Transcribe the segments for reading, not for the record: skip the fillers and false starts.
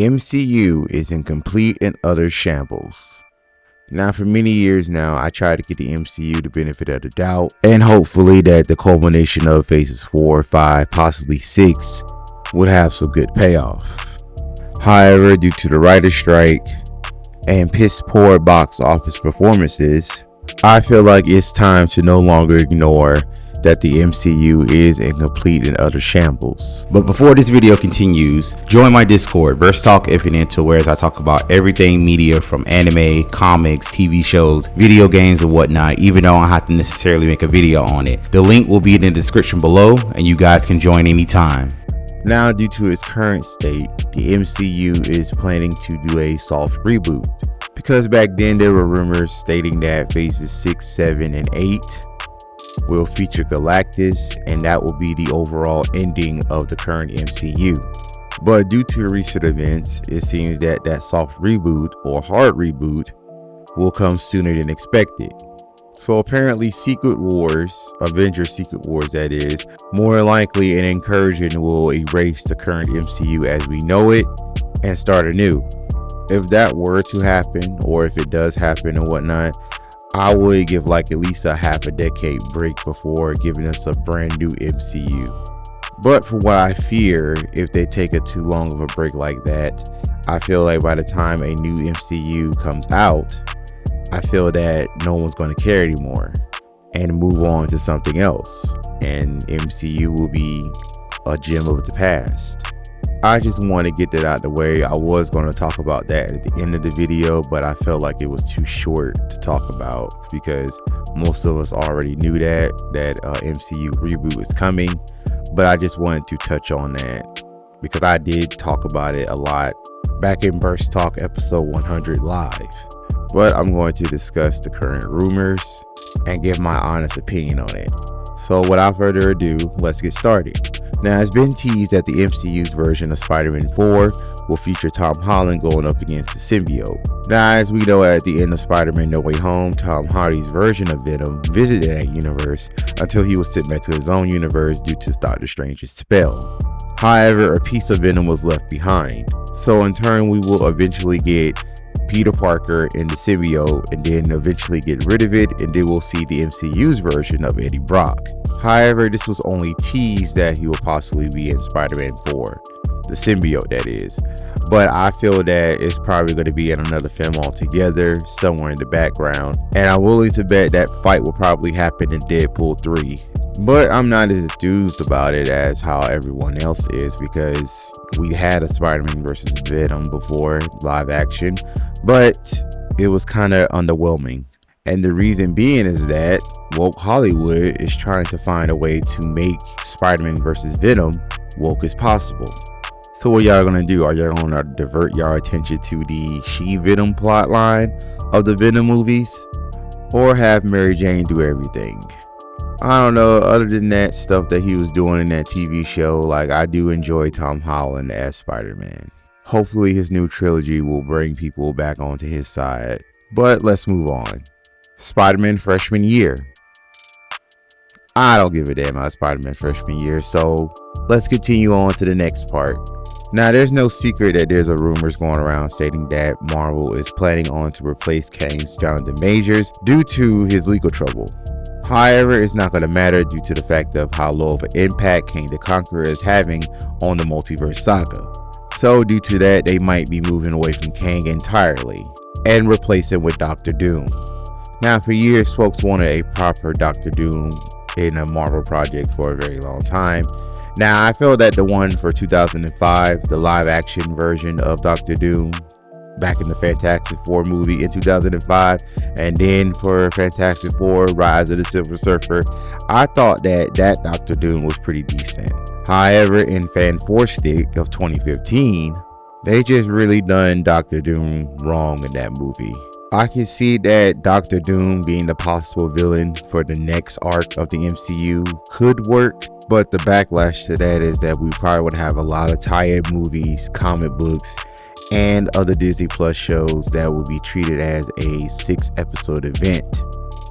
MCU is in complete and utter shambles. Now, for many years now, I tried to get the MCU the benefit of the doubt, and hopefully that the culmination of phases 4, 5, possibly 6 would have some good payoff. However, due to the writer's strike and piss poor box office performances, I feel like it's time to no longer ignore that the MCU is in complete and utter shambles. But before this video continues, join my Discord, Verse Talk Infinite, where I talk about everything media from anime, comics, TV shows, video games, and whatnot, even though I don't have to necessarily make a video on it. The link will be in the description below, and you guys can join anytime. Now, due to its current state, the MCU is planning to do a soft reboot, because back then there were rumors stating that phases 6, 7, and 8 will feature Galactus, and that will be the overall ending of the current MCU. But due to recent events, it seems that that soft reboot or hard reboot will come sooner than expected. So apparently Secret Wars, Avengers Secret Wars that is, more likely and encouraging will erase the current MCU as we know it and start anew. If that were to happen, or if it does happen and whatnot, I would give like at least a half a decade break before giving us a brand new MCU. But for what I fear, if they take a too long of a break like that, I feel like by the time a new MCU comes out, I feel that no one's going to care anymore and move on to something else, and MCU will be a gem of the past. I just want to get that out of the way. I was going to talk about that at the end of the video, but I felt like it was too short to talk about because most of us already knew that MCU reboot is coming. But I just wanted to touch on that because I did talk about it a lot back in Burst Talk episode 100 live. But I'm going to discuss the current rumors and give my honest opinion on it. So without further ado, let's get started. Now, it's been teased that the MCU's version of Spider-Man 4 will feature Tom Holland going up against the symbiote. Now, as we know, at the end of Spider-Man No Way Home, Tom Hardy's version of Venom visited that universe until he was sent back to his own universe due to Doctor Strange's spell. However, a piece of Venom was left behind. So in turn, we will eventually get Peter Parker and the symbiote, and then eventually get rid of it, and then we'll see the MCU's version of Eddie Brock. However, this was only teased that he will possibly be in Spider-Man 4, the symbiote that is. But I feel that it's probably going to be in another film altogether, somewhere in the background, and I'm willing to bet that fight will probably happen in Deadpool 3. But I'm not as enthused about it as how everyone else is, because we had a Spider-Man versus Venom before live action, but it was kind of underwhelming. And the reason being is that woke Hollywood is trying to find a way to make Spider-Man versus Venom woke as possible. So what y'all gonna do? Are y'all gonna divert your attention to the She-Venom plot line of the Venom movies, or have Mary Jane do everything? I don't know, other than that stuff that he was doing in that TV show, like, I do enjoy Tom Holland as Spider-Man. Hopefully his new trilogy will bring people back onto his side. But let's move on. Spider-Man freshman year. I don't give a damn about Spider-Man freshman year, so let's continue on to the next part. Now, there's no secret that there's rumors going around stating that Marvel is planning on to replace Kang's Jonathan Majors due to his legal trouble. However, it's not going to matter due to the fact of how low of an impact Kang the Conqueror is having on the multiverse saga. So due to that, they might be moving away from Kang entirely and replace him with Dr. Doom. Now, for years, folks wanted a proper Dr. Doom in a Marvel project for a very long time. Now, I feel that the one for 2005, the live action version of Dr. Doom, back in the Fantastic Four movie in 2005, and then for Fantastic Four Rise of the Silver Surfer, I thought that Dr. Doom was pretty decent. However, in Fan 4 Stick of 2015, they just really done Dr. Doom wrong in that movie. I can see that Dr. Doom being the possible villain for the next arc of the MCU could work, but the backlash to that is that we probably would have a lot of tie-in movies, comic books, and other Disney Plus shows that will be treated as a 6-episode event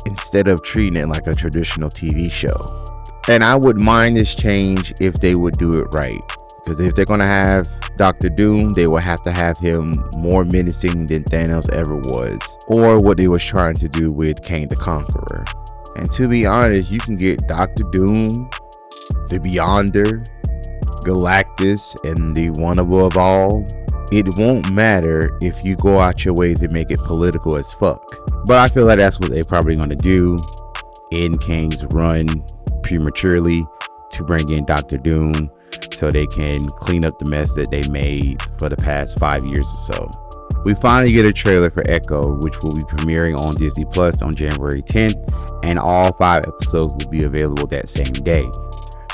instead of treating it like a traditional TV show. And I would mind this change if they would do it right. Because if they're going to have Dr. Doom, they will have to have him more menacing than Thanos ever was, or what they was trying to do with Kang the Conqueror. And to be honest, you can get Dr. Doom, the Beyonder, Galactus, and the One Above All. It won't matter if you go out your way to make it political as fuck. But I feel like that's what they're probably going to do, end Kang's run prematurely to bring in Dr. Doom so they can clean up the mess that they made for the past 5 years or so. We finally get a trailer for Echo, which will be premiering on Disney Plus on January 10th, and all 5 episodes will be available that same day.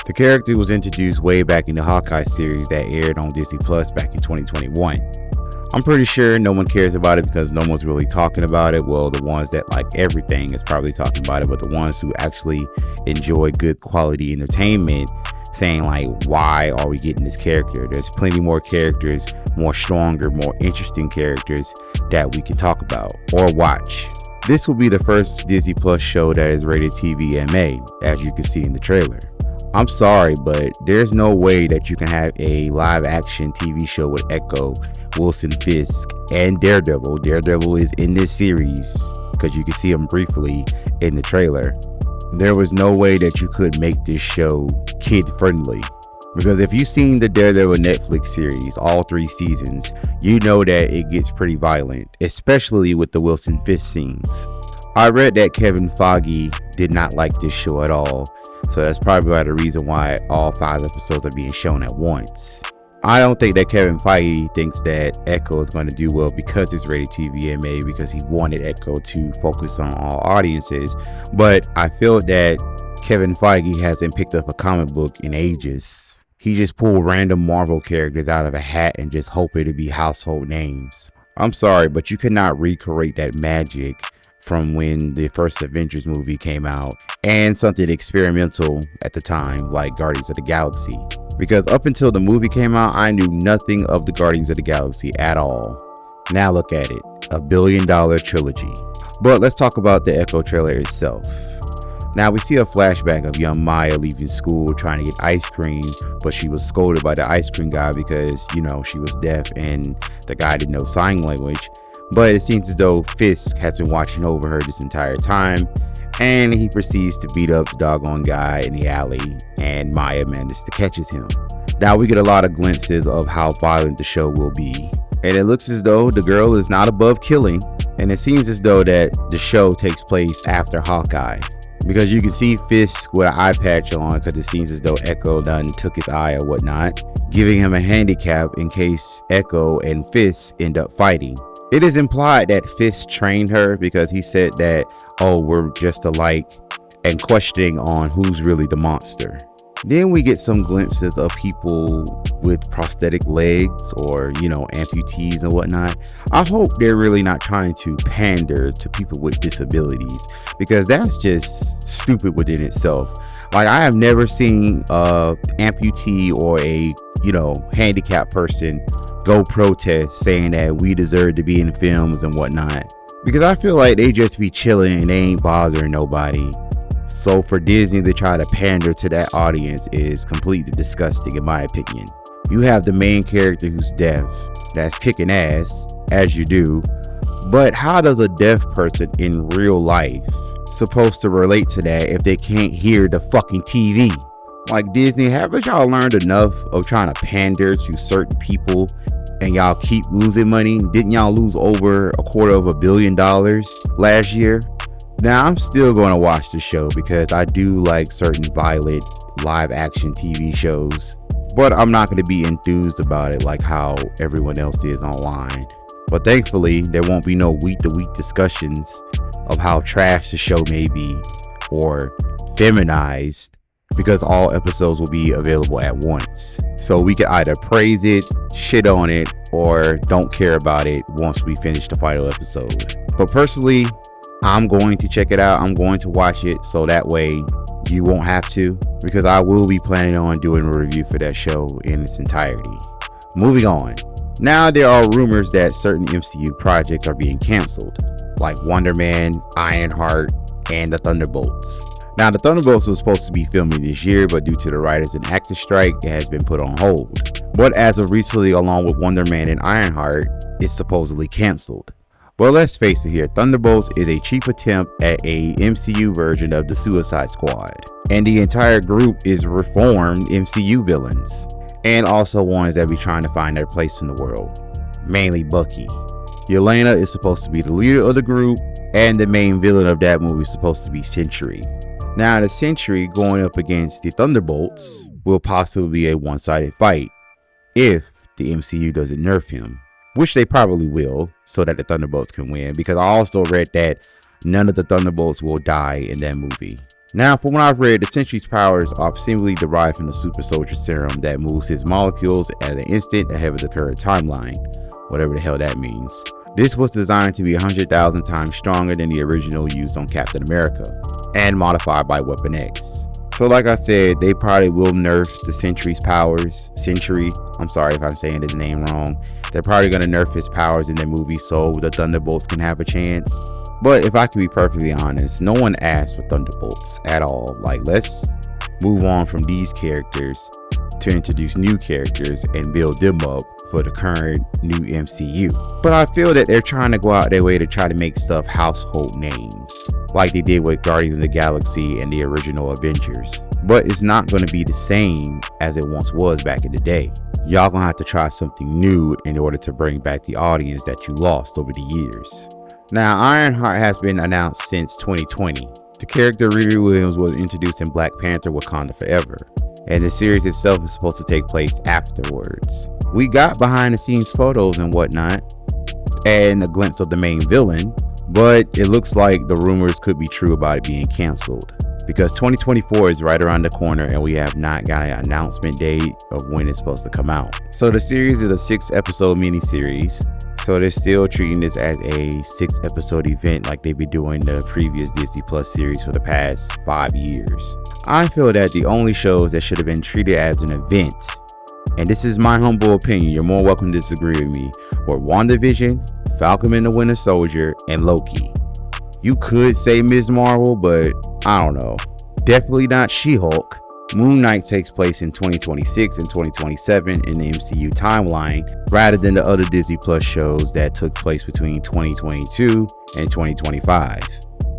The character was introduced way back in the Hawkeye series that aired on Disney Plus back in 2021. I'm pretty sure no one cares about it because no one's really talking about it. Well, the ones that like everything is probably talking about it, but the ones who actually enjoy good quality entertainment saying like, why are we getting this character? There's plenty more characters, more stronger, more interesting characters that we can talk about or watch. This will be the first Disney Plus show that is rated TVMA, as you can see in the trailer. I'm sorry, but there's no way that you can have a live action TV show with Echo, Wilson Fisk, and Daredevil. Daredevil is in this series because you can see him briefly in the trailer. There was no way that you could make this show kid friendly, because if you've seen the Daredevil Netflix series, all 3 seasons, you know that it gets pretty violent, especially with the Wilson Fisk scenes. I read that Kevin Feige did not like this show at all, so that's probably the reason why all 5 episodes are being shown at once. I don't think that Kevin Feige thinks that Echo is going to do well because it's rated TVMA, because he wanted Echo to focus on all audiences. But I feel that Kevin Feige hasn't picked up a comic book in ages. He just pulled random Marvel characters out of a hat and just hope it to be household names. I'm sorry, but you cannot recreate that magic from when the first Avengers movie came out and something experimental at the time like Guardians of the Galaxy. Because up until the movie came out, I knew nothing of the Guardians of the Galaxy at all. Now look at it, $1 billion trilogy. But let's talk about the Echo trailer itself. Now we see a flashback of young Maya leaving school trying to get ice cream, but she was scolded by the ice cream guy because, you know, she was deaf and the guy didn't know sign language. But it seems as though Fisk has been watching over her this entire time, and he proceeds to beat up the doggone guy in the alley, and Maya manages to catches him. Now we get a lot of glimpses of how violent the show will be, and it looks as though the girl is not above killing, and it seems as though that the show takes place after Hawkeye, because you can see Fisk with an eye patch on because it seems as though Echo done took his eye or whatnot, giving him a handicap in case Echo and Fisk end up fighting. It is implied that Fisk trained her because he said that, oh, we're just alike, and questioning on who's really the monster. Then we get some glimpses of people with prosthetic legs or, you know, amputees and whatnot. I hope they're really not trying to pander to people with disabilities, because that's just stupid within itself. Like, I have never seen a amputee or a, you know, handicapped person go protest saying that we deserve to be in films and whatnot, because I feel like they just be chilling and they ain't bothering nobody. So for Disney to try to pander to that audience is completely disgusting in my opinion. You have the main character who's deaf, that's kicking ass, as you do, but how does a deaf person in real life supposed to relate to that if they can't hear the fucking TV? Like, Disney, haven't y'all learned enough of trying to pander to certain people and y'all keep losing money? Didn't y'all lose over $250 million last year? Now, I'm still going to watch the show because I do like certain violent live action TV shows, but I'm not going to be enthused about it like how everyone else is online. But thankfully, there won't be no week-to-week discussions of how trash the show may be or feminized, because all episodes will be available at once. So we can either praise it, shit on it, or don't care about it once we finish the final episode. But personally, I'm going to check it out. I'm going to watch it so that way you won't have to, because I will be planning on doing a review for that show in its entirety. Moving on. Now there are rumors that certain MCU projects are being canceled, like Wonder Man, Ironheart, and the Thunderbolts. Now, the Thunderbolts was supposed to be filming this year, but due to the writers and actors strike, it has been put on hold. But as of recently, along with Wonder Man and Ironheart, it's supposedly cancelled. Well, let's face it here, Thunderbolts is a cheap attempt at a MCU version of the Suicide Squad. And the entire group is reformed MCU villains. And also ones that be trying to find their place in the world. Mainly Bucky. Yelena is supposed to be the leader of the group, and the main villain of that movie is supposed to be Sentry. Now, the Sentry going up against the Thunderbolts will possibly be a one-sided fight if the MCU doesn't nerf him. Which they probably will, so that the Thunderbolts can win, because I also read that none of the Thunderbolts will die in that movie. Now, from what I've read, the Sentry's powers are seemingly derived from the super soldier serum that moves his molecules at an instant ahead of the current timeline, whatever the hell that means. This was designed to be 100,000 times stronger than the original used on Captain America, and modified by Weapon X. So like I said, they probably will nerf the Sentry's powers. Sentry, I'm sorry if I'm saying his name wrong. They're probably going to nerf his powers in the movie so the Thunderbolts can have a chance. But if I can be perfectly honest, no one asked for Thunderbolts at all. Like, let's move on from these characters to introduce new characters and build them up for the current new MCU. But I feel that they're trying to go out their way to try to make stuff household names, like they did with Guardians of the Galaxy and the original Avengers. But it's not going to be the same as it once was back in the day. Y'all gonna have to try something new in order to bring back the audience that you lost over the years. Now, Ironheart has been announced since 2020. The character Riri Williams was introduced in Black Panther: Wakanda Forever, and the series itself is supposed to take place afterwards. We got behind the scenes photos and whatnot, and a glimpse of the main villain, but it looks like the rumors could be true about it being cancelled, because 2024 is right around the corner and we have not got an announcement date of when it's supposed to come out. So the series is a 6-episode miniseries, so they're still treating this as a 6-episode event like they've been doing the previous Disney Plus series for the past 5 years. I feel that the only shows that should have been treated as an event, and this is my humble opinion, you're more welcome to disagree with me, were WandaVision, Falcon and the Winter Soldier, and Loki. You could say Ms.Marvel, but I don't know. Definitely not She-Hulk. Moon Knight takes place in 2026 and 2027 in the MCU timeline, rather than the other Disney Plus shows that took place between 2022 and 2025.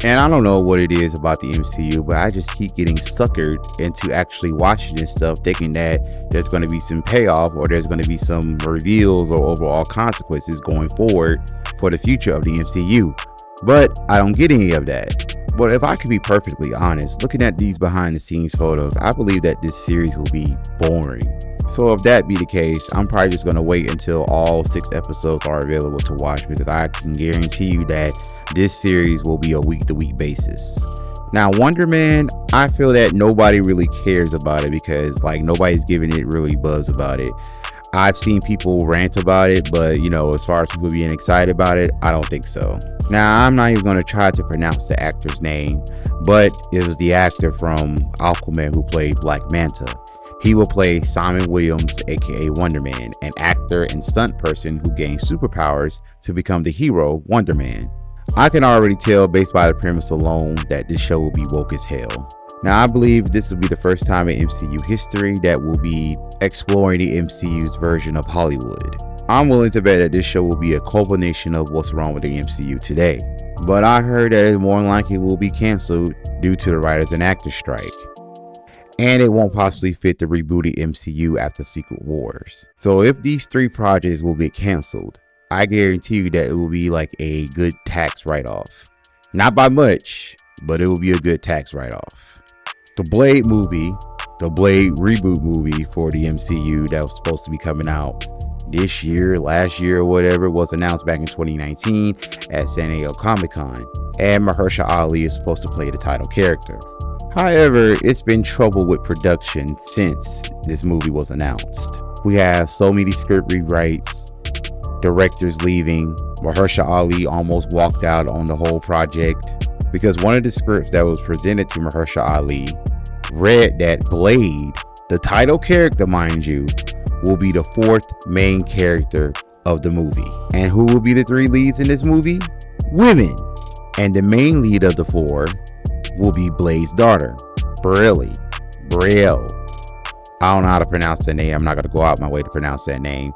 And I don't know what it is about the MCU, but I just keep getting suckered into actually watching this stuff, thinking that there's going to be some payoff or there's going to be some reveals or overall consequences going forward for the future of the MCU. But I don't get any of that. But if I could be perfectly honest, looking at these behind the scenes photos, I believe that this series will be boring. So if that be the case, I'm probably just going to wait until all 6 episodes are available to watch, because I can guarantee you that this series will be a week-to-week basis. Now, Wonder Man, I feel that nobody really cares about it because like nobody's giving it really buzz about it. I've seen people rant about it, but as far as people being excited about it, I don't think so. Now, I'm not even going to try to pronounce the actor's name, but it was the actor from Aquaman who played Black Manta. He will play Simon Williams, aka Wonder Man, an actor and stunt person who gains superpowers to become the hero Wonder Man. I can already tell based by the premise alone that this show will be woke as hell. Now, I believe this will be the first time in MCU history that will be exploring the MCU's version of Hollywood. I'm willing to bet that this show will be a culmination of what's wrong with the MCU today. But I heard that it more than likely will be canceled due to the writers and actors strike. And it won't possibly fit the rebooted MCU after Secret Wars. So if these 3 projects will get canceled, I guarantee you that it will be like a good tax write-off. Not by much, but it will be a good tax write-off. The Blade movie, the Blade reboot movie for the MCU that was supposed to be coming out this year, last year, or whatever, was announced back in 2019 at San Diego Comic-Con, and Mahershala Ali is supposed to play the title character. However, it's been trouble with production since this movie was announced. We have so many script rewrites, directors leaving. Mahershala Ali almost walked out on the whole project because one of the scripts that was presented to Mahershala Ali read that Blade, the title character mind you, will be the 4th main character of the movie. And who will be the 3 leads in this movie? Women. And the main lead of the 4 will be Blade's daughter, Brielle. Brielle. I don't know how to pronounce that name. I'm not going to go out my way to pronounce that name.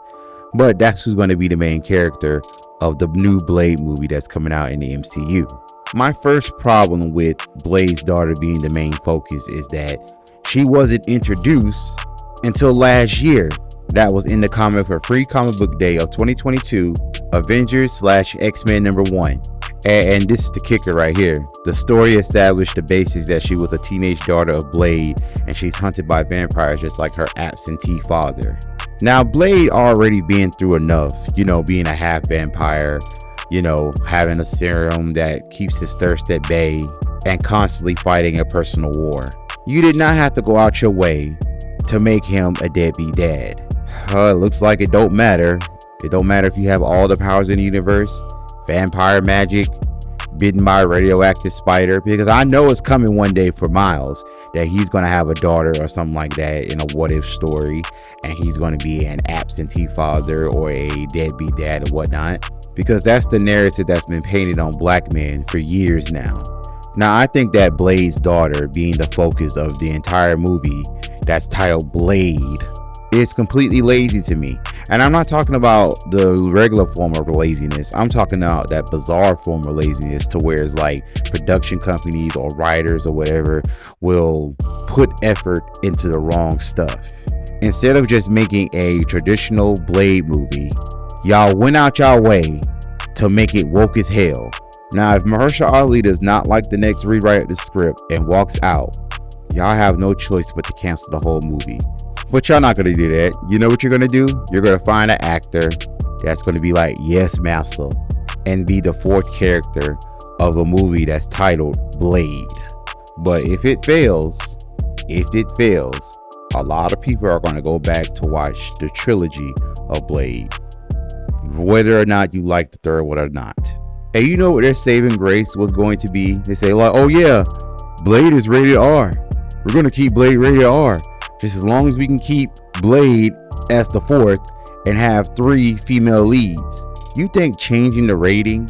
But that's who's going to be the main character of the new Blade movie that's coming out in the MCU. My first problem with Blade's daughter being the main focus is that she wasn't introduced until last year. That was in the comic for Free Comic Book Day of 2022, Avengers/X-Men #1. And this is the kicker right here. The story established the basics that she was a teenage daughter of Blade and she's hunted by vampires just like her absentee father. Now, Blade already been through enough, being a half vampire, having a serum that keeps his thirst at bay and constantly fighting a personal war. You did not have to go out your way to make him a deadbeat dad. It looks like it don't matter. It don't matter if you have all the powers in the universe, vampire magic, bitten by a radioactive spider, because I know it's coming one day for Miles that he's going to have a daughter or something like that in a what if story, and he's going to be an absentee father or a deadbeat dad or whatnot, because that's the narrative that's been painted on black men for years now. Now, I think that Blade's daughter being the focus of the entire movie that's titled Blade is completely lazy to me. And I'm not talking about the regular form of laziness. I'm talking about that bizarre form of laziness to where it's like production companies or writers or whatever will put effort into the wrong stuff. Instead of just making a traditional Blade movie, y'all went out y'all way to make it woke as hell. Now, if Mahershala Ali does not like the next rewrite of the script and walks out, y'all have no choice but to cancel the whole movie. But y'all not going to do that. You know what you're going to do? You're going to find an actor that's going to be like, yes, massa, and be the fourth character of a movie that's titled Blade. But if it fails, a lot of people are going to go back to watch the trilogy of Blade, whether or not you like the third one or not. And you know what their saving grace was going to be? They say like, oh yeah, Blade is rated R. We're going to keep Blade rated R. Just as long as we can keep Blade as the fourth and have 3 female leads. You think changing the rating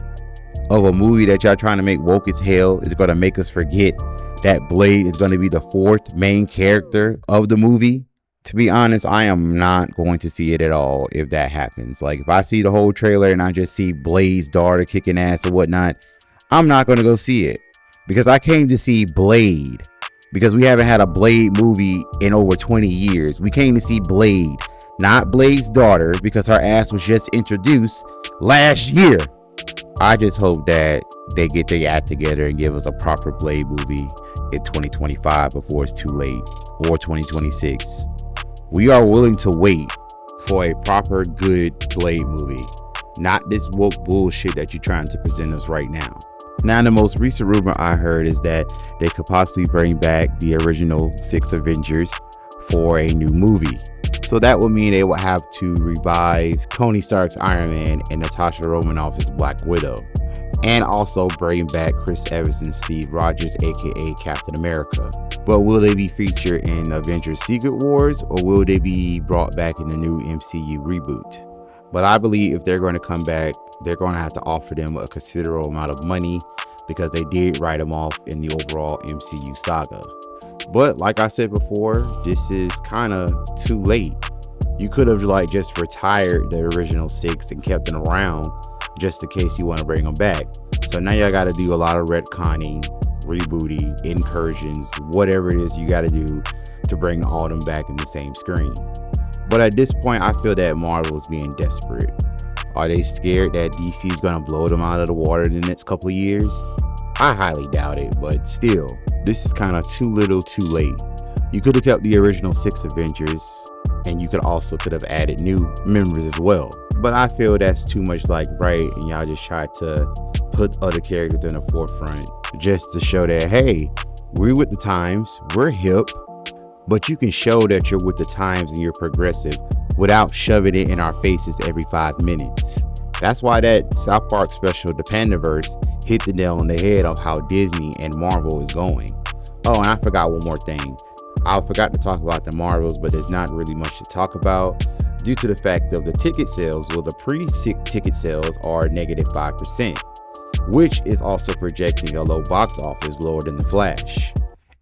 of a movie that y'all trying to make woke as hell is going to make us forget that Blade is going to be the 4th main character of the movie? To be honest, I am not going to see it at all if that happens. Like, if I see the whole trailer and I just see Blade's daughter kicking ass or whatnot, I'm not going to go see it. Because I came to see Blade. Because we haven't had a Blade movie in over 20 years. We came to see Blade, not Blade's daughter, because her ass was just introduced last year. I just hope that they get their act together and give us a proper Blade movie in 2025 before it's too late, or 2026. We are willing to wait for a proper good Blade movie, not this woke bullshit that you're trying to present us right now. Now, the most recent rumor I heard is that they could possibly bring back the original 6 Avengers for a new movie. So that would mean they would have to revive Tony Stark's Iron Man and Natasha Romanoff's Black Widow. And also bring back Chris Evans and Steve Rogers, aka Captain America. But will they be featured in Avengers Secret Wars, or will they be brought back in the new MCU reboot? But I believe if they're going to come back, they're going to have to offer them a considerable amount of money, because they did write them off in the overall MCU saga. But like I said before, this is kind of too late. You could have just retired the original 6 and kept them around just in case you want to bring them back. So now y'all got to do a lot of retconning, rebooting, incursions, whatever it is you got to do to bring all them back in the same screen. But at this point, I feel that Marvel is being desperate. Are they scared that DC is going to blow them out of the water in the next couple of years? I highly doubt it, but still, this is kind of too little too late. You could have kept the original 6 Avengers, and you could have added new members as well. But I feel that's too much right, and y'all just tried to put other characters in the forefront just to show that, hey, we're with the times, we're hip, but you can show that you're with the times and you're progressive without shoving it in our faces every 5 minutes. That's why that South Park special, The Pandaverse, hit the nail on the head of how Disney and Marvel is going. Oh, and I forgot one more thing. I forgot to talk about the Marvels, but there's not really much to talk about due to the fact of the ticket sales. Well, the pre-ticket sales are -5%. which is also projecting a low box office, lower than The Flash.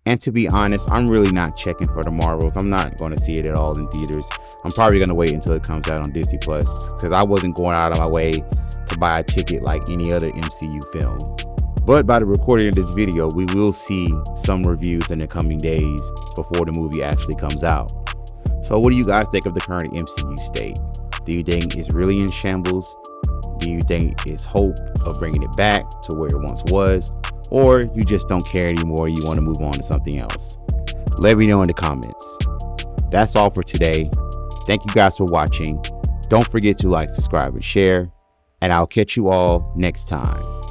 And to be honest, I'm really not checking for the Marvels. I'm not going to see it at all in theaters. I'm probably going to wait until it comes out on Disney Plus, because I wasn't going out of my way to buy a ticket like any other MCU film. But by the recording of this video, we will see some reviews in the coming days before the movie actually comes out. So what do you guys think of the current MCU state? Do you think it's really in shambles? Do you think it's hope of bringing it back to where it once was? Or you just don't care anymore, you want to move on to something else? Let me know in the comments. That's all for today. Thank you guys for watching. Don't forget to like, subscribe, and share. And I'll catch you all next time.